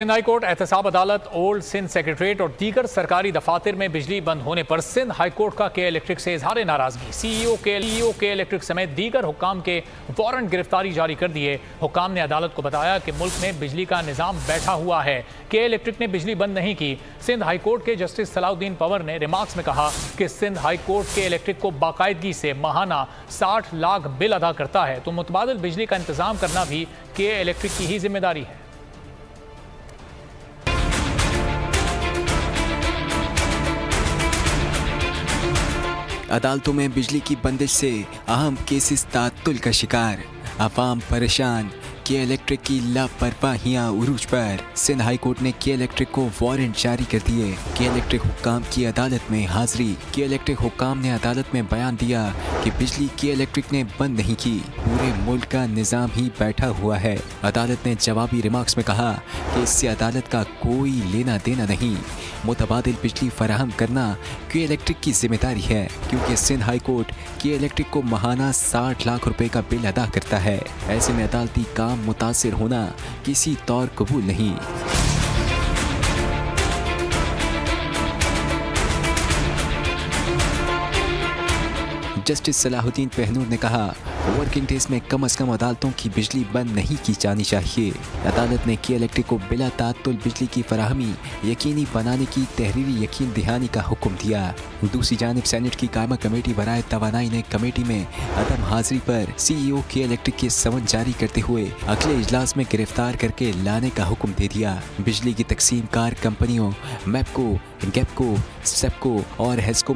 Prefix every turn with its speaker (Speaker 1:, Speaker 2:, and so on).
Speaker 1: Sindh high court एहतसाब अदालत old Sindh secretariat और दीगर सरकारी दफातर में बिजली बंद होने पर सिंध हाई कोर्ट का के इलेक्ट्रिक से इजहार नाराजगी। सीईओ के इलेक्ट्रिक समेत दीगर हुक्काम के वारंट गिरफ्तारी जारी कर दिए। हुक्काम ने अदालत को बताया कि मुल्क में बिजली का निज़ाम बैठा हुआ है। के इलेक्ट्रिक ने बिजली बंद नहीं की। सिंध हाई कोर्ट के जस्टिस सलाउद्दीन पंवर ने रिमार्क्स में कहा कि सिंध हाई कोर्ट के इलेक्ट्रिक को बाकायदगी से माहाना 60 लाख बिल अदा करता है, तो मुतबादिल बिजली का इंतजाम करना भी के इलेक्ट्रिक की ही जिम्मेदारी है।
Speaker 2: अदालतों में बिजली की बंदिश से अहम केसेस तातुल का शिकार, अवाम परेशान। के इलेक्ट्रिक की लापरवाहियां उरूज पर। सिंध हाई कोर्ट ने के इलेक्ट्रिक को वारंट जारी कर दिए। के इलेक्ट्रिक हुक्काम की अदालत में हाजिरी। के इलेक्ट्रिक हुक्काम ने अदालत में बयान दिया कि बिजली के इलेक्ट्रिक ने बंद नहीं की, पूरे मुल्क का निज़ाम ही बैठा हुआ है। अदालत ने जवाबी रिमार्क्स में कहा कि इससे अदालत का कोई लेना देना नहीं, मुतबादिल बिजली फराहम करना के इलेक्ट्रिक की जिम्मेदारी है, क्योंकि सिंध हाई कोर्ट के इलेक्ट्रिक को माहाना 60 लाख रुपए का बिल अदा करता है। ऐसे में अदालती काम मुतासिर होना किसी तौर कबूल नहीं। जस्टिस सलाहुद्दीन पहनूर ने कहा, वर्किंग डेज में कम से कम अदालतों की बिजली बंद नहीं की जानी चाहिए। अदालत ने के इलेक्ट्रिक को बिला तात्तुल बिजली की फराहमी यकीनी बनाने की तहरीरी यकीन दहानी का हुक्म दिया। दूसरी जानिब सेनेट की कायमा कमेटी बराए तवानाई ने कमेटी में अदम हाजिरी पर सीईओ के इलेक्ट्रिक के समन जारी करते हुए अगले इजलास में गिरफ्तार करके लाने का हुक्म दे दिया। बिजली की तकसीम कार कंपनियों मैपको, गैपको, सेपको और हेस्को